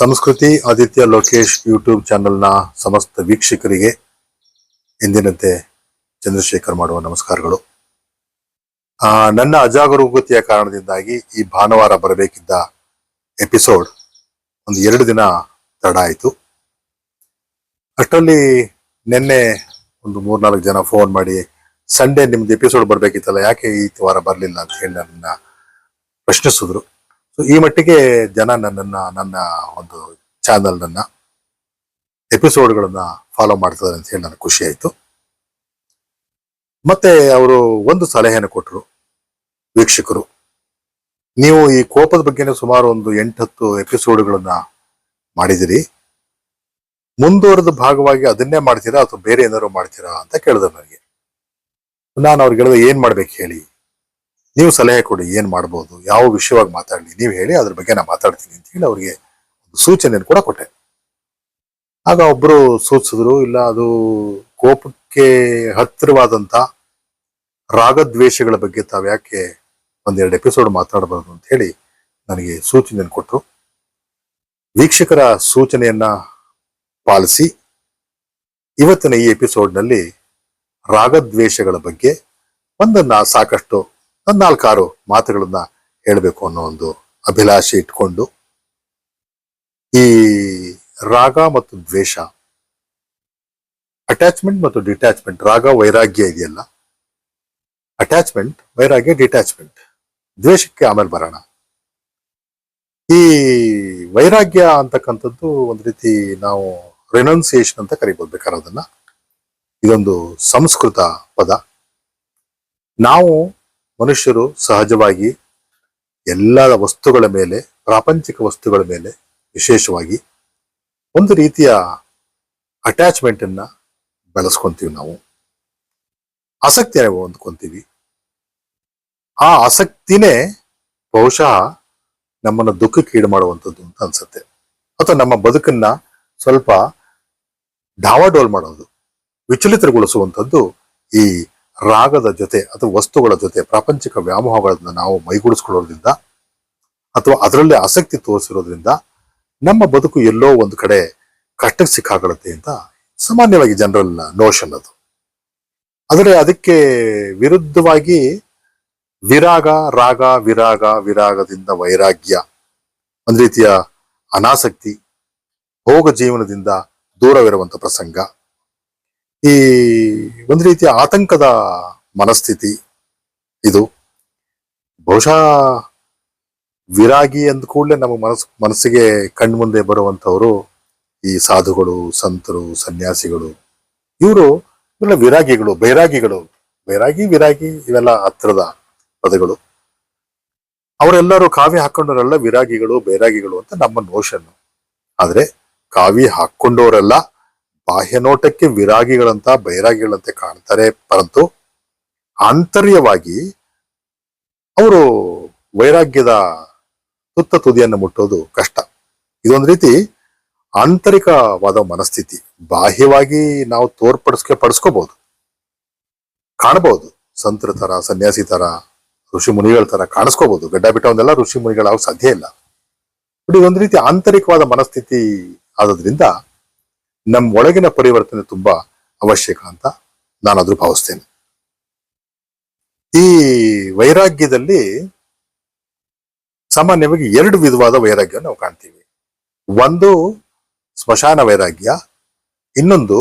ಸಂಸ್ಕೃತಿ ಆದಿತ್ಯ ಲೋಕೇಶ್ ಯೂಟ್ಯೂಬ್ ಚಾನೆಲ್ನ ಸಮಸ್ತ ವೀಕ್ಷಕರಿಗೆ ಎಂದಿನಂತೆ ಚಂದ್ರಶೇಖರ್ ಮಾಡುವ ನಮಸ್ಕಾರಗಳು. ನನ್ನ ಅಜಾಗರೂಕತೆಯ ಕಾರಣದಿಂದಾಗಿ ಈ ಭಾನುವಾರ ಬರಬೇಕಿದ್ದ ಎಪಿಸೋಡ್ ಒಂದು 2 ದಿನ ತಡ ಆಯಿತು. ಅಷ್ಟರಲ್ಲಿ ನಿನ್ನೆ ಒಂದು 3-4 ಜನ ಫೋನ್ ಮಾಡಿ ಸಂಡೇ ನಿಮ್ದು ಎಪಿಸೋಡ್ ಬರಬೇಕಿತ್ತಲ್ಲ, ಯಾಕೆ ಈ ವಾರ ಬರಲಿಲ್ಲ ಅಂತ ಹೇಳಿ ನನ್ನ ಪ್ರಶ್ನಿಸಿದ್ರು. ಸೊ ಈ ಮಟ್ಟಿಗೆ ಜನ ನನ್ನ ಒಂದು ಚಾನಲ್ ಎಪಿಸೋಡ್ಗಳನ್ನ ಫಾಲೋ ಮಾಡ್ತಾರೆ ಅಂತ ಹೇಳಿ ನನಗೆ ಖುಷಿ ಆಯ್ತು. ಮತ್ತೆ ಅವರು ಒಂದು ಸಲಹೆಯನ್ನು ಕೊಟ್ಟರು. ವೀಕ್ಷಕರು, ನೀವು ಈ ಕೋಪದ ಬಗ್ಗೆನೇ ಸುಮಾರು ಒಂದು 8-10 ಎಪಿಸೋಡ್ಗಳನ್ನ ಮಾಡಿದಿರಿ, ಮುಂದುವರೆದ ಭಾಗವಾಗಿ ಅದನ್ನೇ ಮಾಡ್ತೀರಾ ಅಥವಾ ಬೇರೆ ಏನಾದ್ರು ಮಾಡ್ತೀರಾ ಅಂತ ಕೇಳಿದ್ರು ನನಗೆ. ನಾನು ಅವ್ರಿಗೆ ಹೇಳಿದೆ, ಏನ್ ಮಾಡ್ಬೇಕು ಹೇಳಿ, ನೀವು ಸಲಹೆ ಕೊಡಿ, ಏನ್ ಮಾಡ್ಬೋದು, ಯಾವ ವಿಷಯವಾಗಿ ಮಾತಾಡ್ಲಿ ನೀವು ಹೇಳಿ, ಅದ್ರ ಬಗ್ಗೆ ನಾನು ಮಾತಾಡ್ತೀನಿ ಅಂತ ಹೇಳಿ ಅವ್ರಿಗೆ ಒಂದು ಸೂಚನೆಯನ್ನು ಕೂಡ ಕೊಟ್ಟೆ. ಆಗ ಒಬ್ರು ಸೂಚಿಸಿದ್ರು, ಇಲ್ಲ ಅದು ಕೋಪಕ್ಕೆ ಹತ್ತಿರವಾದಂತ ರಾಗದ್ವೇಷಗಳ ಬಗ್ಗೆ ತಾವ್ ಯಾಕೆ 1-2 ಎಪಿಸೋಡ್ ಮಾತಾಡಬಾರ್ದು ಅಂತ ಹೇಳಿ ನನಗೆ ಸೂಚನೆಯನ್ನು ಕೊಟ್ಟರು. ವೀಕ್ಷಕರ ಸೂಚನೆಯನ್ನ ಪಾಲಿಸಿ ಇವತ್ತಿನ ಈ ಎಪಿಸೋಡ್ನಲ್ಲಿ ರಾಗದ್ವೇಷಗಳ ಬಗ್ಗೆ ಸಾಕಷ್ಟು 4-6 ಮಾತುಗಳನ್ನ ಹೇಳಬೇಕು ಅನ್ನೋ ಒಂದು ಅಭಿಲಾಷೆ ಇಟ್ಕೊಂಡು, ಈ ರಾಗ ಮತ್ತು ದ್ವೇಷ, ಅಟ್ಯಾಚ್ಮೆಂಟ್ ಮತ್ತು ಡಿಟ್ಯಾಚ್ಮೆಂಟ್, ರಾಗ ವೈರಾಗ್ಯ ಇದೆಯಲ್ಲ, ಅಟ್ಯಾಚ್ಮೆಂಟ್ ವೈರಾಗ್ಯ ಡಿಟ್ಯಾಚ್ಮೆಂಟ್, ದ್ವೇಷಕ್ಕೆ ಆಮೇಲೆ ಬರೋಣ. ಈ ವೈರಾಗ್ಯ ಅಂತಕ್ಕಂಥದ್ದು ಒಂದು ರೀತಿ ನಾವು ರೆನೌನ್ಸಿಯೇಷನ್ ಅಂತ ಕರಿಬೋದು ಬೇಕಾದ್ರೆ ಅದನ್ನ. ಇದೊಂದು ಸಂಸ್ಕೃತ ಪದ. ನಾವು ಮನುಷ್ಯರು ಸಹಜವಾಗಿ ಎಲ್ಲ ವಸ್ತುಗಳ ಮೇಲೆ, ಪ್ರಾಪಂಚಿಕ ವಸ್ತುಗಳ ಮೇಲೆ ವಿಶೇಷವಾಗಿ ಒಂದು ರೀತಿಯ ಅಟ್ಯಾಚ್ಮೆಂಟ್ ಅನ್ನ ಬೆಳೆಸ್ಕೊಂತೀವಿ. ನಾವು ಆಸಕ್ತಿಯನ್ನು ಹೊಂದ್ಕೊಂತೀವಿ. ಆ ಆಸಕ್ತಿನೇ ಬಹುಶಃ ನಮ್ಮನ್ನ ದುಃಖಕ್ಕೀಡು ಮಾಡುವಂಥದ್ದು ಅಂತ ಅನ್ಸುತ್ತೆ, ಅಥವಾ ನಮ್ಮ ಬದುಕನ್ನ ಸ್ವಲ್ಪ ಢಾವಾಡೋಲ್ ಮಾಡೋದು, ವಿಚಲಿತಗೊಳಿಸುವಂಥದ್ದು ಈ ರಾಗದ ಜೊತೆ ಅಥವಾ ವಸ್ತುಗಳ ಜೊತೆ ಪ್ರಾಪಂಚಿಕ ವ್ಯಾಮೋಹಗಳನ್ನ ನಾವು ಮೈಗೂಡಿಸ್ಕೊಳ್ಳೋದ್ರಿಂದ ಅಥವಾ ಅದರಲ್ಲೇ ಆಸಕ್ತಿ ತೋರಿಸಿರೋದ್ರಿಂದ ನಮ್ಮ ಬದುಕು ಎಲ್ಲೋ ಒಂದು ಕಡೆ ಕಷ್ಟಕ್ಕೆ ಸಿಕ್ಕಾಕೊಳ್ಳುತ್ತೆ ಅಂತ ಸಾಮಾನ್ಯವಾಗಿ ಜನರಲ್ ನೋಷನ್ ಅದು. ಆದರೆ ಅದಕ್ಕೆ ವಿರುದ್ಧವಾಗಿ ವಿರಾಗ, ರಾಗ, ವಿರಾಗ, ವಿರಾಗದಿಂದ ವೈರಾಗ್ಯ, ಒಂದು ರೀತಿಯ ಅನಾಸಕ್ತಿ, ಭೋಗ ಜೀವನದಿಂದ ದೂರವಿರುವಂತ ಪ್ರಸಂಗ, ಈ ಒಂದು ರೀತಿಯ ಆತಂಕದ ಮನಸ್ಥಿತಿ. ಇದು ಬಹುಶಃ ವಿರಾಗಿ ಅಂದ ಕೂಡಲೇ ನಮ್ಮ ಮನಸ್ಸಿಗೆ ಕಣ್ಮುಂದೆ ಬರುವಂತವರು ಈ ಸಾಧುಗಳು, ಸಂತರು, ಸನ್ಯಾಸಿಗಳು. ಇವರು ವಿರಾಗಿಗಳು, ಬೈರಾಗಿಗಳು. ಬೈರಾಗಿ, ವಿರಾಗಿ ಇವೆಲ್ಲ ಹತ್ತಿರದ ಪದಗಳು. ಅವರೆಲ್ಲರೂ ಕಾವಿ ಹಾಕೊಂಡವರೆಲ್ಲ ವಿರಾಗಿಗಳು, ಬೈರಾಗಿಗಳು ಅಂತ ನಮ್ಮ ನೋಷನ್. ಆದ್ರೆ ಕಾವಿ ಹಾಕೊಂಡವರೆಲ್ಲ ಬಾಹ್ಯ ನೋಟಕ್ಕೆ ವಿರಾಗಿಗಳಂತ, ಬೈರಾಗಿಗಳಂತೆ ಕಾಣ್ತಾರೆ, ಪರಂತು ಆಂತರ್ಯವಾಗಿ ಅವರು ವೈರಾಗ್ಯದ ತುತ್ತ ತುದಿಯನ್ನು ಮುಟ್ಟೋದು ಕಷ್ಟ. ಇದೊಂದು ರೀತಿ ಆಂತರಿಕವಾದ ಮನಸ್ಥಿತಿ. ಬಾಹ್ಯವಾಗಿ ನಾವು ಪಡಿಸ್ಕೋಬಹುದು, ಕಾಣಬಹುದು, ಸಂತರ ತರ, ಸನ್ಯಾಸಿ ತರ, ಋಷಿ ಮುನಿಗಳ ತರ ಕಾಣಿಸ್ಕೋಬಹುದು. ಗಡ್ಡ ಬಿಟ್ಟವನ್ನೆಲ್ಲ ಋಷಿ ಮುನಿಗಳಾಗ ಸಾಧ್ಯ ಇಲ್ಲ. ಬಟ್ ಇದೊಂದು ರೀತಿ ಆಂತರಿಕವಾದ ಮನಸ್ಥಿತಿ ಆದ್ರಿಂದ ನಮ್ಮ ಒಳಗಿನ ಪರಿವರ್ತನೆ ತುಂಬಾ ಅವಶ್ಯಕ ಅಂತ ನಾನಾದ್ರೂ ಭಾವಿಸ್ತೇನೆ. ಈ ವೈರಾಗ್ಯದಲ್ಲಿ ಸಾಮಾನ್ಯವಾಗಿ 2 ವಿಧವಾದ ವೈರಾಗ್ಯ ನಾವು ಕಾಣ್ತೀವಿ. ಒಂದು ಸ್ಮಶಾನ ವೈರಾಗ್ಯ, ಇನ್ನೊಂದು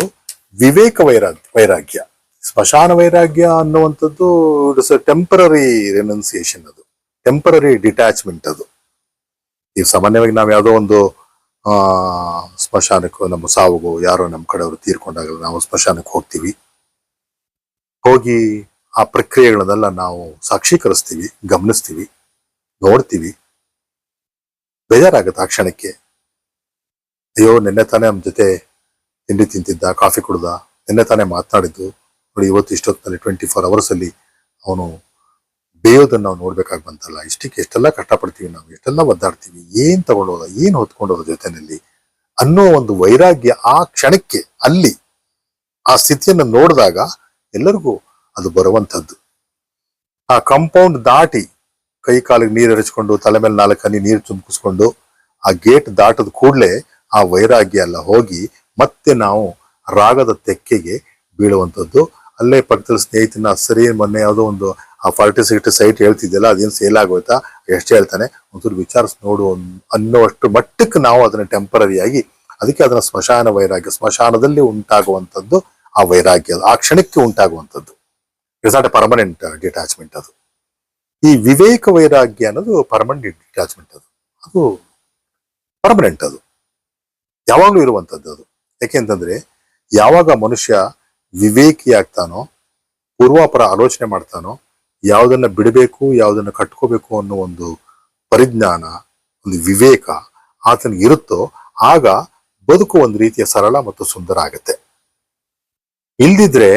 ವಿವೇಕ ವೈರಾಗ್ಯ. ಸ್ಮಶಾನ ವೈರಾಗ್ಯ ಅನ್ನುವಂಥದ್ದು ಇಟ್ಸ್ ಟೆಂಪರರಿ ರೆನೌನ್ಸಿಯೇಷನ್, ಅದು ಟೆಂಪರರಿ ಡಿಟ್ಯಾಚ್ಮೆಂಟ್. ಅದು ಈಗ ಸಾಮಾನ್ಯವಾಗಿ ನಾವು ಯಾವುದೋ ಒಂದು ಸ್ಮಶಾನಕ್ಕೂ, ನಮ್ಮ ಸಾವುಗೋ, ಯಾರೋ ನಮ್ಮ ಕಡೆಯವರು ತೀರ್ಕೊಂಡಾಗಲ್ಲ ನಾವು ಸ್ಮಶಾನಕ್ಕೆ ಹೋಗ್ತೀವಿ. ಹೋಗಿ ಆ ಪ್ರಕ್ರಿಯೆಗಳನ್ನೆಲ್ಲ ನಾವು ಸಾಕ್ಷೀಕರಿಸ್ತೀವಿ, ಗಮನಿಸ್ತೀವಿ, ನೋಡ್ತೀವಿ. ಬೇಜಾರಾಗತ್ತೆ ಆ ಕ್ಷಣಕ್ಕೆ. ಅಯ್ಯೋ, ನಿನ್ನೆ ತಾನೇ ನಮ್ಮ ಜೊತೆ ತಿಂಡಿ ತಿಂತಿದ್ದ, ಕಾಫಿ ಕುಡ್ದ, ನಿನ್ನೆ ತಾನೇ ಮಾತನಾಡಿದ್ದು ನೋಡಿ, ಇವತ್ತು ಇಷ್ಟೊತ್ತಿನಲ್ಲಿ 24 hours ಅಲ್ಲಿ ಅವನು ಬೇಯೋದನ್ನ ನಾವು ನೋಡ್ಬೇಕಾಗಿ ಬಂತಲ್ಲ. ಇಷ್ಟಕ್ಕೆ ಎಷ್ಟೆಲ್ಲ ಕಷ್ಟಪಡ್ತೀವಿ ನಾವು, ಎಷ್ಟೆಲ್ಲ ಒದ್ದಾಡ್ತೀವಿ, ಏನ್ ತಗೊಂಡೋದ, ಏನ್ ಹೊತ್ಕೊಂಡೋದ ಜೊತೆನಲ್ಲಿ ಅನ್ನೋ ಒಂದು ವೈರಾಗ್ಯ ಆ ಕ್ಷಣಕ್ಕೆ, ಅಲ್ಲಿ ಆ ಸ್ಥಿತಿಯನ್ನು ನೋಡಿದಾಗ ಎಲ್ಲರಿಗೂ ಅದು ಬರುವಂಥದ್ದು. ಆ ಕಾಂಪೌಂಡ್ ದಾಟಿ ಕೈ ಕಾಲಿಗೆ ನೀರು ಎರಚಿಕೊಂಡು, ತಲೆ ಮೇಲೆ 4 ಹನಿ ನೀರು ತುಂಬಿಸ್ಕೊಂಡು ಆ ಗೇಟ್ ದಾಟದ ಕೂಡಲೇ ಆ ವೈರಾಗ್ಯ ಎಲ್ಲ ಹೋಗಿ ಮತ್ತೆ ನಾವು ರಾಗದ ತೆಕ್ಕೆಗೆ ಬೀಳುವಂಥದ್ದು. ಅಲ್ಲೇ ಪಕ್ಕದಲ್ಲಿ ಸ್ನೇಹಿತನ ಸರಿ ಮೊನ್ನೆ ಯಾವುದೋ ಒಂದು ಆ 40-60 ಸೈಟ್ ಹೇಳ್ತಿದ್ದೆಲ್ಲ ಅದೇನು ಸೇಲ್ ಆಗೋಯ್ತಾ, ಎಷ್ಟು ಹೇಳ್ತಾನೆ ಒಂಚೂರು ವಿಚಾರಿಸಿ ನೋಡು ಅನ್ನೋಷ್ಟು ಮಟ್ಟಕ್ಕೆ ನಾವು ಅದನ್ನ ಟೆಂಪರರಿಯಾಗಿ, ಅದಕ್ಕೆ ಅದನ್ನ ಸ್ಮಶಾನ ವೈರಾಗ್ಯ, ಸ್ಮಶಾನದಲ್ಲಿ ಉಂಟಾಗುವಂಥದ್ದು ಆ ವೈರಾಗ್ಯ, ಆ ಕ್ಷಣಕ್ಕೆ ಉಂಟಾಗುವಂಥದ್ದು. It's not a permanent detachment. ಅದು ಈ ವಿವೇಕ ವೈರಾಗ್ಯ ಅನ್ನೋದು ಪರ್ಮನೆಂಟ್ ಡಿಟ್ಯಾಚ್ಮೆಂಟ್. ಅದು ಪರ್ಮನೆಂಟ್, ಅದು ಯಾವಾಗ್ಲೂ ಇರುವಂಥದ್ದು. ಅದು ಯಾಕೆಂತಂದ್ರೆ ಯಾವಾಗ ಮನುಷ್ಯ ವಿವೇಕಿ ಆಗ್ತಾನೋ, ಪೂರ್ವಾಪರ ಆಲೋಚನೆ ಮಾಡ್ತಾನೋ, ಯಾವುದನ್ನ ಬಿಡಬೇಕು ಯಾವುದನ್ನ ಕಟ್ಕೋಬೇಕು ಅನ್ನೋ ಒಂದು ಪರಿಜ್ಞಾನ, ಒಂದು ವಿವೇಕ ಆತನಿಗೆ ಇರುತ್ತೋ, ಆಗ ಬದುಕು ಒಂದು ರೀತಿಯ ಸರಳ ಮತ್ತು ಸುಂದರ ಆಗತ್ತೆ. ಇಲ್ದಿದ್ರೆ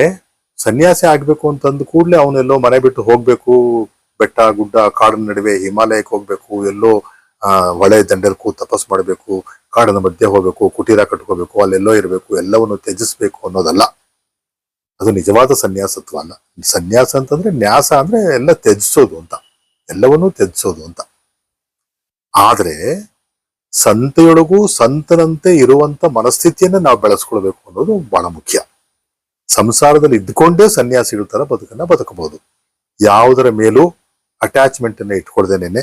ಸನ್ಯಾಸಿ ಆಗ್ಬೇಕು ಅಂತಂದು ಕೂಡಲೇ ಅವನೆಲ್ಲೋ ಮನೆ ಬಿಟ್ಟು ಹೋಗ್ಬೇಕು, ಬೆಟ್ಟ ಗುಡ್ಡ ಕಾಡಿನ ನಡುವೆ ಹಿಮಾಲಯಕ್ಕೆ ಹೋಗ್ಬೇಕು, ಎಲ್ಲೋ ಹೊಳೆ ದಂಡೆಲ್ ತಪಸ್ ಮಾಡಬೇಕು, ಕಾಡಿನ ಮಧ್ಯೆ ಹೋಗ್ಬೇಕು, ಕುಟೀರ ಕಟ್ಕೋಬೇಕು, ಅಲ್ಲೆಲ್ಲೋ ಇರಬೇಕು, ಎಲ್ಲವನ್ನು ತ್ಯಜಿಸ್ಬೇಕು ಅನ್ನೋದಲ್ಲ. ಅದು ನಿಜವಾದ ಸನ್ಯಾಸತ್ವ ಅಲ್ಲ. ಸನ್ಯಾಸ ಅಂತಂದ್ರೆ ನ್ಯಾಸ ಅಂದ್ರೆ ಎಲ್ಲ ತ್ಯಜಿಸೋದು ಅಂತ, ಎಲ್ಲವನ್ನೂ ತ್ಯಜಿಸೋದು ಅಂತ. ಆದ್ರೆ ಸಂತೆಯೊಳಗೂ ಸಂತನಂತೆ ಇರುವಂತ ಮನಸ್ಥಿತಿಯನ್ನ ನಾವು ಬೆಳೆಸ್ಕೊಳ್ಬೇಕು ಅನ್ನೋದು ಬಹಳ ಮುಖ್ಯ. ಸಂಸಾರದಲ್ಲಿ ಇದ್ಕೊಂಡೇ ಸನ್ಯಾಸಿಗಳ ತರ ಬದುಕಬಹುದು. ಯಾವುದರ ಮೇಲೂ ಅಟ್ಯಾಚ್ಮೆಂಟ್ ಅನ್ನ ಇಟ್ಕೊಳ್ದೇನೆ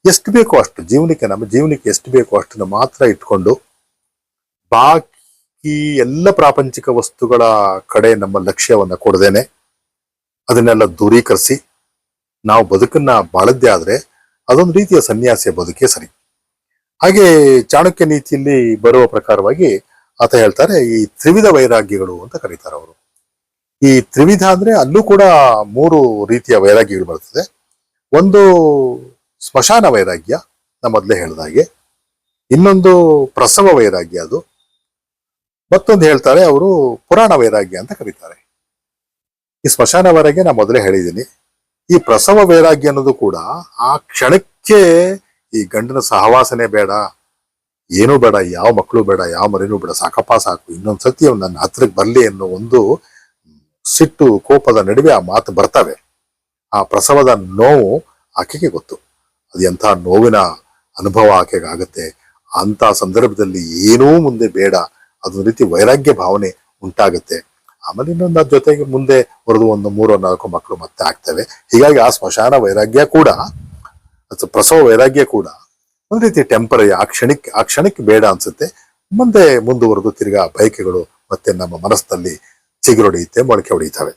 ಎಷ್ಟು ಬೇಕೋ ಅಷ್ಟು ಜೀವನಕ್ಕೆ, ನಮ್ಮ ಜೀವನಕ್ಕೆ ಎಷ್ಟು ಬೇಕೋ ಅಷ್ಟನ್ನ ಮಾತ್ರ ಇಟ್ಕೊಂಡು, ಬಾಕಿ ಎಲ್ಲ ಪ್ರಾಪಂಚಿಕ ವಸ್ತುಗಳ ಕಡೆ ನಮ್ಮ ಲಕ್ಷ್ಯವನ್ನ ಕೊಡದೇನೆ ಅದನ್ನೆಲ್ಲ ದೂರೀಕರಿಸಿ ನಾವು ಬದುಕನ್ನ ಬಾಳದ್ದೇ ಆದ್ರೆ ಅದೊಂದು ರೀತಿಯ ಸನ್ಯಾಸಿಯ ಬದುಕೇ ಸರಿ. ಹಾಗೆ ಚಾಣಕ್ಯ ನೀತಿಯಲ್ಲಿ ಬರುವ ಪ್ರಕಾರವಾಗಿ ಆತ ಹೇಳ್ತಾರೆ, ಈ ತ್ರಿವಿಧ ವೈರಾಗ್ಯಗಳು ಅಂತ ಕರೀತಾರೆ ಅವರು. ಈ ತ್ರಿವಿಧ ಅಂದ್ರೆ ಅಲ್ಲೂ ಕೂಡ 3 ರೀತಿಯ ವೈರಾಗ್ಯಗಳು ಬರ್ತದೆ. ಒಂದು ಸ್ಮಶಾನ ವೈರಾಗ್ಯ, ನಾ ಮೊದಲೇ ಹೇಳಿದ ಹಾಗೆ. ಇನ್ನೊಂದು ಪ್ರಸವ ವೈರಾಗ್ಯ, ಅದು. ಮತ್ತೊಂದು ಹೇಳ್ತಾರೆ ಅವರು ಪುರಾಣ ವೈರಾಗ್ಯ ಅಂತ ಕರೀತಾರೆ. ಈ ಸ್ಮಶಾನ ವೈರಾಗ್ಯ ನಾ ಮೊದಲೇ ಹೇಳಿದ್ದೀನಿ. ಈ ಪ್ರಸವ ವೈರಾಗ್ಯ ಅನ್ನೋದು ಕೂಡ ಆ ಕ್ಷಣಕ್ಕೆ ಈ ಗಂಡನ ಸಹವಾಸನೆ ಬೇಡ, ಏನೂ ಬೇಡ, ಯಾವ ಮಕ್ಕಳು ಬೇಡ, ಯಾವ ಮರಿನೂ ಬೇಡ, ಸಾಕಪ್ಪ ಸಾಕು, ಇನ್ನೊಂದ್ಸತಿ ನನ್ನ ಹತ್ರಕ್ಕೆ ಬರ್ಲಿ ಅನ್ನೋ ಒಂದು ಸಿಟ್ಟು ಕೋಪದ ನಡುವೆ ಆ ಮಾತು ಬರ್ತವೆ. ಆ ಪ್ರಸವದ ನೋವು ಆಕೆಗೆ ಗೊತ್ತು, ಅದು ಎಂಥ ನೋವಿನ ಅನುಭವ ಆಕೆಗೆ ಆಗತ್ತೆ. ಅಂತ ಸಂದರ್ಭದಲ್ಲಿ ಏನೂ ಮುಂದೆ ಬೇಡ, ಅದೊಂದು ರೀತಿ ವೈರಾಗ್ಯ ಭಾವನೆ ಉಂಟಾಗುತ್ತೆ. ಆಮೇಲೆ ಇನ್ನೊಂದು ಅದ್ರ ಜೊತೆಗೆ ಮುಂದೆ ಹೊರದು ಒಂದು 3-4 ಮಕ್ಕಳು ಮತ್ತೆ ಆಗ್ತವೆ. ಹೀಗಾಗಿ ಆ ಸ್ಮಶಾನ ವೈರಾಗ್ಯ ಕೂಡ, ಪ್ರಸವ ವೈರಾಗ್ಯ ಕೂಡ ಒಂದು ರೀತಿ ಟೆಂಪರರಿ, ಆ ಕ್ಷಣಕ್ಕೆ ಬೇಡ ಅನ್ಸುತ್ತೆ. ಮುಂದೆ ಮುಂದುವರೆದು ತಿರ್ಗಾ ಬಯಕೆಗಳು ಮತ್ತೆ ನಮ್ಮ ಮನಸ್ಸಿನಲ್ಲಿ ಚಿಗುರೊಡೆಯುತ್ತೆ, ಮೊಳಕೆ ಹೊಡೆಯುತ್ತವೆ.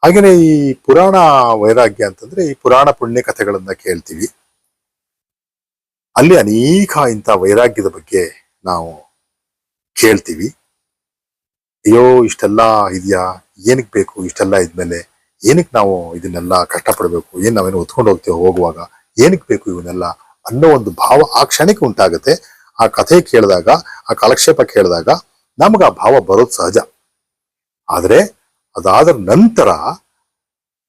ಹಾಗೇನೆ ಈ ಪುರಾಣ ವೈರಾಗ್ಯ ಅಂತಂದ್ರೆ ಈ ಪುರಾಣ ಪುಣ್ಯ ಕಥೆಗಳನ್ನ ಕೇಳ್ತೀವಿ. ಅಲ್ಲಿ ಅನೇಕ ಇಂಥ ವೈರಾಗ್ಯದ ಬಗ್ಗೆ ನಾವು ಕೇಳ್ತೀವಿ. ಅಯ್ಯೋ ಇಷ್ಟೆಲ್ಲ ಇದೆಯಾ, ಏನಕ್ಕೆ ಬೇಕು ಇಷ್ಟೆಲ್ಲ ಇದ್ಮೇಲೆ, ಏನಕ್ಕೆ ನಾವು ಇದನ್ನೆಲ್ಲ ಕಷ್ಟಪಡ್ಬೇಕು, ಏನ್ ನಾವೇನು ಹೊತ್ಕೊಂಡು ಹೋಗ್ತೇವೆ ಹೋಗುವಾಗ, ಏನಕ್ಕೆ ಬೇಕು ಇವನ್ನೆಲ್ಲ ಅನ್ನೋ ಒಂದು ಭಾವ ಆ ಕ್ಷಣಕ್ಕೆ ಉಂಟಾಗುತ್ತೆ. ಆ ಕಥೆ ಕೇಳಿದಾಗ, ಆ ಕಾಲಕ್ಷೇಪ ಕೇಳಿದಾಗ ನಮ್ಗೆ ಆ ಭಾವ ಬರೋದು ಸಹಜ. ಆದ್ರೆ ಅದಾದ ನಂತರ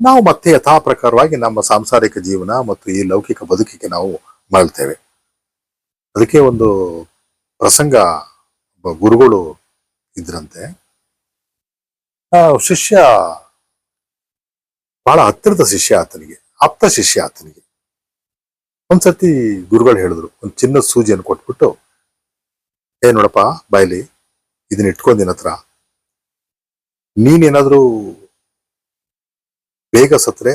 ನಾವು ಮತ್ತೆ ಯಥಾ ಪ್ರಕಾರವಾಗಿ ನಮ್ಮ ಸಾಂಸಾರಿಕ ಜೀವನ ಮತ್ತು ಈ ಲೌಕಿಕ ಬದುಕಿಗೆ ನಾವು ಮರಳ್ತೇವೆ. ಅದಕ್ಕೆ ಒಂದು ಪ್ರಸಂಗ, ಗುರುಗಳು ಇದ್ರಂತೆ. ಆ ಶಿಷ್ಯ ಬಹಳ ಹತ್ತಿರದ ಶಿಷ್ಯ ಆತನಿಗೆ, ಆಪ್ತ ಶಿಷ್ಯ ಆತನಿಗೆ. ಒಂದ್ಸತಿ ಗುರುಗಳು ಹೇಳಿದ್ರು, ಒಂದು ಚಿನ್ನದ ಸೂಜಿಯನ್ನು ಕೊಟ್ಬಿಟ್ಟು, ನೋಡಪ್ಪ ಬಾಯ್ಲಿ, ಇದನ್ನ ಇಟ್ಕೊಂಡ್ ನಿನ್ನ ಹತ್ರ, ನೀನೇನಾದ್ರೂ ಬೇಗ ಸತ್ರೆ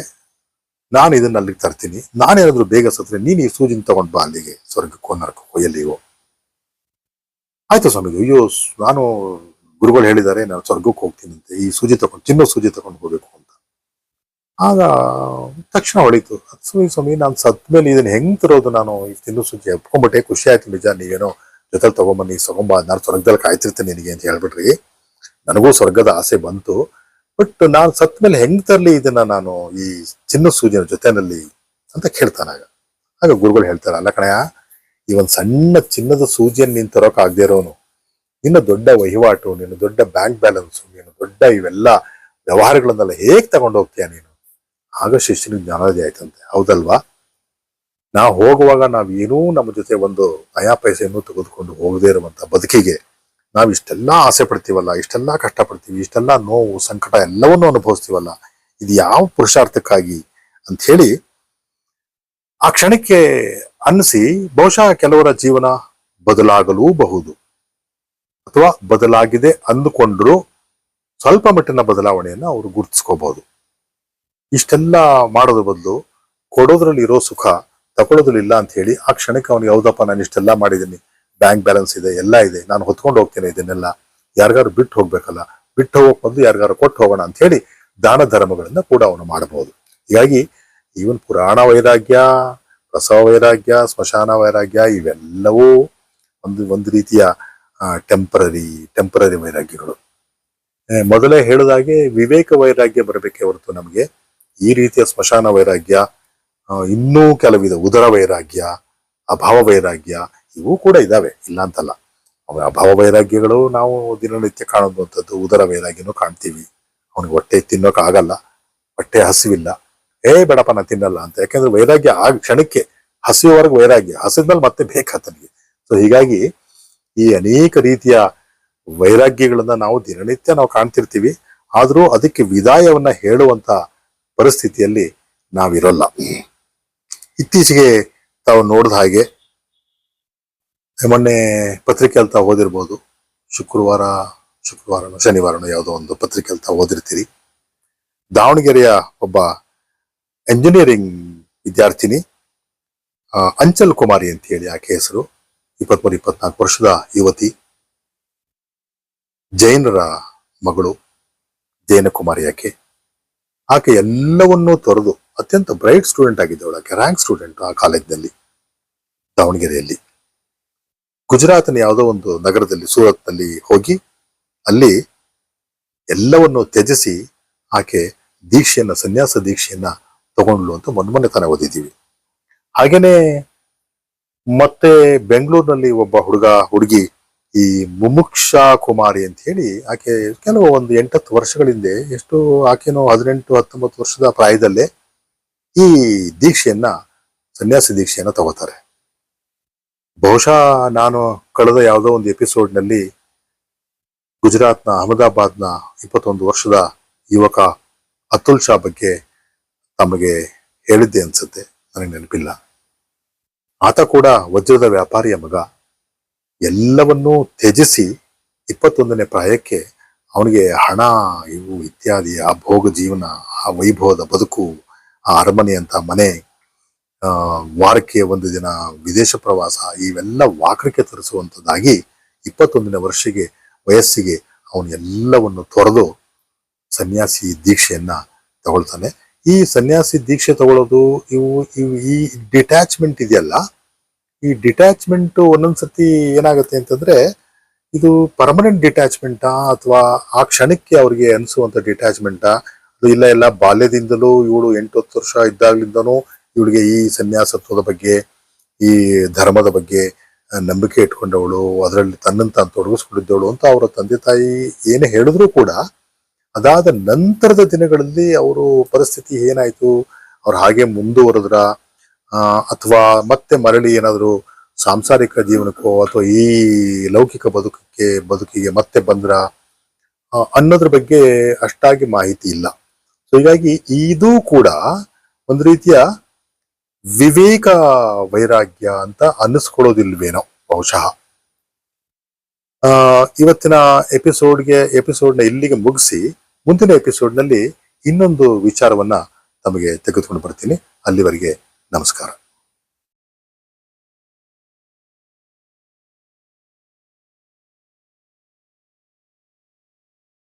ನಾನು ಇದನ್ನ ಅಲ್ಲಿಗೆ ತರ್ತೀನಿ, ನಾನೇನಾದ್ರೂ ಬೇಗ ಸತ್ರೆ ನೀನ್ ಈ ಸೂಜಿನ ತಗೊಂಡ್ ಬಾ ಅಲ್ಲಿಗೆ, ಸ್ವರ್ಗಕ್ಕೋ ನರಕಕ್ಕೋ ಎಲ್ಲಿಗೋ. ಆಯ್ತು ಸ್ವಾಮಿ, ಅಯ್ಯೋ ನಾನು ಗುರುಗಳು ಹೇಳಿದ್ದಾರೆ ನಾನು ಸ್ವರ್ಗಕ್ಕೆ ಹೋಗ್ತೀನಂತೆ, ಈ ಸೂಜಿ ತಗೊಂಡು, ಚಿನ್ನದ ಸೂಜಿ ತಗೊಂಡು ಹೋಗ್ಬೇಕು ಅಂತ. ಆಗ ತಕ್ಷಣ ಹೊಳಿತು, ಸ್ವಾಮಿ ನಾನು ಸತ್ ಮೇಲೆ ಇದನ್ನ ಹೆಂಗ್ ತರೋದು, ನಾನು ಈ ಚಿನ್ನದ ಸೂಜಿ ಎಪ್ಕೊಂಡ್ಬಿಟ್ಟೆ, ಖುಷಿ ಆಯ್ತು ನಿಜ, ನೀವೇನೋ ಜೊತೆಲಿ ತಗೊಂಬನ್ನಿ, ತಗೊಂಬ, ನಾನು ಸ್ವರ್ಗದಲ್ಲಿ ಕಾಯ್ತಿರ್ತೇನೆ ನಿನಗೆ ಅಂತ ಹೇಳ್ಬಿಟ್ರಿ. ನನಗೂ ಸ್ವರ್ಗದ ಆಸೆ ಬಂತು, ಬಟ್ ನಾನು ಸತ್ ಮೇಲೆ ಹೆಂಗ್ ತರ್ಲಿ ಇದನ್ನ ನಾನು ಈ ಚಿನ್ನದ ಸೂಜಿನ ಜೊತೆನಲ್ಲಿ ಅಂತ ಕೇಳ್ತಾನಾಗ. ಆಗ ಗುರುಗಳು ಹೇಳ್ತಾರೆ, ಅಲ್ಲ ಕಣಯ್ಯ, ಈ ಒಂದ್ ಸಣ್ಣ ಚಿನ್ನದ ಸೂಜಿಯನ್ನು ನೀನ್ ತರೋಕ್ ಆಗದೆ ಇರೋನು, ನಿನ್ನ ದೊಡ್ಡ ವಹಿವಾಟು, ನಿನ್ನ ದೊಡ್ಡ ಬ್ಯಾಂಕ್ ಬ್ಯಾಲೆನ್ಸು, ನೀನು ದೊಡ್ಡ ಇವೆಲ್ಲ ವ್ಯವಹಾರಗಳನ್ನೆಲ್ಲ ಹೇಗ್ ತಗೊಂಡು ಹೋಗ್ತೀಯ ನೀನು? ಆಗ ಶಿಷ್ಯನಿಗೆ ಜ್ಞಾನೋದಯ ಆಯ್ತಂತೆ. ಹೌದಲ್ವಾ, ನಾವು ಹೋಗುವಾಗ ನಾವೇನೂ ನಮ್ಮ ಜೊತೆ ಒಂದು ನಯಾ ಪೈಸೆಯನ್ನು ತೆಗೆದುಕೊಂಡು ಹೋಗದೇ ಇರುವಂತ ಬದುಕಿಗೆ ನಾವು ಇಷ್ಟೆಲ್ಲ ಆಸೆ ಪಡ್ತೀವಲ್ಲ, ಇಷ್ಟೆಲ್ಲ ಕಷ್ಟಪಡ್ತೀವಿ, ಇಷ್ಟೆಲ್ಲ ನೋವು ಸಂಕಟ ಎಲ್ಲವನ್ನೂ ಅನುಭವಿಸ್ತೀವಲ್ಲ, ಇದು ಯಾವ ಪುರುಷಾರ್ಥಕ್ಕಾಗಿ ಅಂತ ಹೇಳಿ ಆ ಕ್ಷಣಕ್ಕೆ ಅನ್ನಿಸಿ, ಬಹುಶಃ ಕೆಲವರ ಜೀವನ ಬದಲಾಗಲೂಬಹುದು, ಅಥವಾ ಬದಲಾಗಿದೆ ಅಂದುಕೊಂಡ್ರು ಸ್ವಲ್ಪ ಮಟ್ಟಿನ ಬದಲಾವಣೆಯನ್ನು ಅವರು ಗುರುತಿಸ್ಕೋಬಹುದು. ಇಷ್ಟೆಲ್ಲ ಮಾಡೋದ್ರ ಬದಲು ಕೊಡೋದ್ರಲ್ಲಿ ಇರೋ ಸುಖ ತಗೊಳ್ಳೋದ್ರಲ್ಲಿ ಇಲ್ಲ ಅಂತ ಹೇಳಿ ಆ ಕ್ಷಣಕ್ಕೆ ಅವನಿಗೆ ಹೌದಪ್ಪ ನಾನು ಇಷ್ಟೆಲ್ಲ ಮಾಡಿದ್ದೀನಿ, ಬ್ಯಾಂಕ್ ಬ್ಯಾಲೆನ್ಸ್ ಇದೆ, ಎಲ್ಲ ಇದೆ, ನಾನು ಹೊತ್ಕೊಂಡು ಹೋಗ್ತೇನೆ, ಇದನ್ನೆಲ್ಲ ಯಾರಿಗಾರು ಬಿಟ್ಟು ಹೋಗ್ಬೇಕಲ್ಲ, ಬಿಟ್ಟು ಹೋಗೋಕ್ ಮೊದಲು ಯಾರಿಗಾರು ಕೊಟ್ಟು ಹೋಗೋಣ ಅಂತ ಹೇಳಿ ದಾನ ಧರ್ಮಗಳನ್ನ ಕೂಡ ಅವನು ಮಾಡಬಹುದು. ಹೀಗಾಗಿ ಈವನ್ ಪುರಾಣ ವೈರಾಗ್ಯ, ಪ್ರಸವ ವೈರಾಗ್ಯ, ಸ್ಮಶಾನ ವೈರಾಗ್ಯ ಇವೆಲ್ಲವೂ ಒಂದು ರೀತಿಯ ಟೆಂಪರರಿ ವೈರಾಗ್ಯಗಳು. ಮೊದಲೇ ಹೇಳಿದಾಗೆ ವಿವೇಕ ವೈರಾಗ್ಯ ಬರಬೇಕೆ ಹೊರತು ನಮಗೆ ಈ ರೀತಿಯ ಸ್ಮಶಾನ ವೈರಾಗ್ಯ, ಇನ್ನೂ ಕೆಲವಿದೆ, ಉದರ ವೈರಾಗ್ಯ, ಅಭಾವ ವೈರಾಗ್ಯ, ಇವು ಕೂಡ ಇದಾವೆ, ಇಲ್ಲ ಅಂತಲ್ಲ. ಅಭಾವ ವೈರಾಗ್ಯಗಳು ನಾವು ದಿನನಿತ್ಯ ಕಾಣುವಂಥದ್ದು. ಉದರ ವೈರಾಗ್ಯನೂ ಕಾಣ್ತೀವಿ. ಅವನಿಗೆ ಹೊಟ್ಟೆ ತಿನ್ನೋಕೆ ಆಗಲ್ಲ, ಹೊಟ್ಟೆ ಹಸಿವಿಲ್ಲ, ಬೇಡಪ್ಪ ನಾನು ತಿನ್ನಲ್ಲ ಅಂತ. ಯಾಕಂದ್ರೆ ವೈರಾಗ್ಯ ಆ ಕ್ಷಣಕ್ಕೆ, ಹಸಿಯುವವರೆಗೆ ವೈರಾಗ್ಯ, ಹಸಿದ್ಮೇಲೆ ಮತ್ತೆ ಬೇಕಾತನಿಗೆ. ಸೊ ಹೀಗಾಗಿ ಈ ಅನೇಕ ರೀತಿಯ ವೈರಾಗ್ಯಗಳನ್ನ ನಾವು ದಿನನಿತ್ಯ ನಾವು ಕಾಣ್ತಿರ್ತೀವಿ. ಆದ್ರೂ ಅದಕ್ಕೆ ವಿದಾಯವನ್ನ ಹೇಳುವಂತ ಪರಿಸ್ಥಿತಿಯಲ್ಲಿ ನಾವಿರೋಲ್ಲ. ಇತ್ತೀಚೆಗೆ ತಾವು ನೋಡಿದ ಹಾಗೆ ಮೊನ್ನೆ ಪತ್ರಿಕೆಯಲ್ಲಿ ತಾವು ಓದಿರ್ಬೋದು, ಶನಿವಾರನೋ ಯಾವುದೋ ಒಂದು ಪತ್ರಿಕೆಯಲ್ಲಿ ತಾವು ಓದಿರ್ತೀರಿ. ದಾವಣಗೆರೆಯ ಒಬ್ಬ ಎಂಜಿನಿಯರಿಂಗ್ ವಿದ್ಯಾರ್ಥಿನಿ ಅಂಚಲ್ ಕುಮಾರಿ ಅಂತ ಹೇಳಿ ಆಕೆ ಹೆಸರು. 23-24 ವರ್ಷದ ಯುವತಿ, ಜೈನರ ಮಗಳು, ಜೈನ ಕುಮಾರಿ ಆಕೆ ಎಲ್ಲವನ್ನೂ ತೊರೆದು ಅತ್ಯಂತ ಬ್ರೈಟ್ ಸ್ಟೂಡೆಂಟ್ ಆಗಿದ್ದವಳು. ಆಕೆ ರ್ಯಾಂಕ್ ಸ್ಟೂಡೆಂಟ್ ಆ ಕಾಲೇಜ್ನಲ್ಲಿ, ದಾವಣಗೆರೆಯಲ್ಲಿ. ಗುಜರಾತ್ನ ಯಾವುದೋ ಒಂದು ನಗರದಲ್ಲಿ, ಸೂರತ್ನಲ್ಲಿ ಹೋಗಿ ಅಲ್ಲಿ ಎಲ್ಲವನ್ನು ತ್ಯಜಿಸಿ ಆಕೆ ಸನ್ಯಾಸ ದೀಕ್ಷೆಯನ್ನ ತಗೊಂಡ್ಲು ಅಂತ ಮೊನ್ನೆ ತಾನೇ ಓದಿದ್ದೀವಿ. ಹಾಗೇನೆ ಮತ್ತೆ ಬೆಂಗಳೂರಿನಲ್ಲಿ ಒಬ್ಬ ಹುಡುಗಿ, ಈ ಮುಮುಕ್ಷಾ ಕುಮಾರಿ ಅಂತ ಹೇಳಿ ಆಕೆ ಕೆಲವು ಒಂದು 8-10 ವರ್ಷಗಳ ಹಿಂದೆ, ಎಷ್ಟು ಆಕೆನೋ 18-19 ವರ್ಷದ ಪ್ರಾಯದಲ್ಲೇ ಈ ಸನ್ಯಾಸಿ ದೀಕ್ಷೆಯನ್ನ ತಗೋತಾರೆ. ಬಹುಶಃ ನಾನು ಕಳೆದ ಯಾವುದೋ ಒಂದು ಎಪಿಸೋಡ್ನಲ್ಲಿ ಗುಜರಾತ್ನ ಅಹಮದಾಬಾದ್ನ 21 ವರ್ಷದ ಯುವಕ ಅತುಲ್ ಶಾ ಬಗ್ಗೆ ತಮಗೆ ಹೇಳಿದ್ದೆ ಅನ್ಸುತ್ತೆ, ನನಗೆ ನೆನಪಿಲ್ಲ. ಆತ ಕೂಡ ವಜ್ರದ ವ್ಯಾಪಾರಿಯ ಮಗ. ಎಲ್ಲವನ್ನೂ ತ್ಯಜಿಸಿ 21ನೇ ಪ್ರಾಯಕ್ಕೆ ಅವನಿಗೆ ಹಣ, ಇವು ಇತ್ಯಾದಿ, ಆ ಭೋಗ ಜೀವನ, ಆ ವೈಭವದ ಬದುಕು, ಆ ಅರಮನೆ ಅಂತ ಮನೆ, ವಾರಕ್ಕೆ ಒಂದು ದಿನ ವಿದೇಶ ಪ್ರವಾಸ, ಇವೆಲ್ಲ ವಾಕರಿಕೆ ತರಿಸುವಂಥದ್ದಾಗಿ 21ನೇ ವಯಸ್ಸಿಗೆ ಅವನು ಎಲ್ಲವನ್ನು ತೊರೆದು ಸನ್ಯಾಸಿ ದೀಕ್ಷೆಯನ್ನ ತಗೊಳ್ತಾನೆ. ಈ ಸನ್ಯಾಸಿ ದೀಕ್ಷೆ ತಗೊಳ್ಳೋದು, ಈ ಡಿಟ್ಯಾಚ್ಮೆಂಟ್ ಇದೆಯಲ್ಲ, ಈ ಡಿಟ್ಯಾಚ್ಮೆಂಟ್ ಒಂದೊಂದ್ಸತಿ ಏನಾಗುತ್ತೆ ಅಂತಂದ್ರೆ, ಇದು ಪರ್ಮನೆಂಟ್ ಡಿಟ್ಯಾಚ್ಮೆಂಟಾ ಅಥವಾ ಆ ಕ್ಷಣಕ್ಕೆ ಅವ್ರಿಗೆ ಅನಿಸುವಂತ ಡಿಟ್ಯಾಚ್ಮೆಂಟಾ, ಇಲ್ಲ ಬಾಲ್ಯದಿಂದಲೂ ಇವಳು 8-10 ವರ್ಷ ಇದ್ದಾಗ್ಲಿಂದನೂ ಇವಳಿಗೆ ಈ ಸನ್ಯಾಸತ್ವದ ಬಗ್ಗೆ, ಈ ಧರ್ಮದ ಬಗ್ಗೆ ನಂಬಿಕೆ ಇಟ್ಕೊಂಡವಳು, ಅದರಲ್ಲಿ ತನ್ನನ್ನು ತಾನು ತೊಡಗಿಸ್ಕೊಂಡಿದ್ದವಳು ಅಂತ ಅವರ ತಂದೆ ತಾಯಿ ಏನೇ ಹೇಳಿದ್ರು ಕೂಡ, ಅದಾದ ನಂತರದ ದಿನಗಳಲ್ಲಿ ಅವರು ಪರಿಸ್ಥಿತಿ ಏನಾಯ್ತು, ಅವ್ರು ಹಾಗೆ ಮುಂದುವರೆದ್ರ ಅಥವಾ ಮತ್ತೆ ಮರಳಿ ಏನಾದ್ರು ಸಾಂಸಾರಿಕ ಜೀವನಕ್ಕೋ ಅಥವಾ ಈ ಲೌಕಿಕ ಬದುಕಿಗೆ ಮತ್ತೆ ಬಂದ್ರ ಅನ್ನೋದ್ರ ಬಗ್ಗೆ ಅಷ್ಟಾಗಿ ಮಾಹಿತಿ ಇಲ್ಲ. ಸೊ ಹೀಗಾಗಿ ಇದು ಕೂಡ ಒಂದು ರೀತಿಯ ವಿವೇಕ ವೈರಾಗ್ಯ ಅಂತ ಅನ್ನಿಸ್ಕೊಳ್ಳೋದಿಲ್ವೇನೋ ಬಹುಶಃ. ಇವತ್ತಿನ ಎಪಿಸೋಡ್ನ ಇಲ್ಲಿಗೆ ಮುಗಿಸಿ ಮುಂದಿನ ಎಪಿಸೋಡ್ನಲ್ಲಿ ಇನ್ನೊಂದು ವಿಚಾರವನ್ನ ತಮಗೆ ತೆಗೆದುಕೊಂಡು ಬರ್ತೀನಿ. ಅಲ್ಲಿವರೆಗೆ ನಮಸ್ಕಾರ.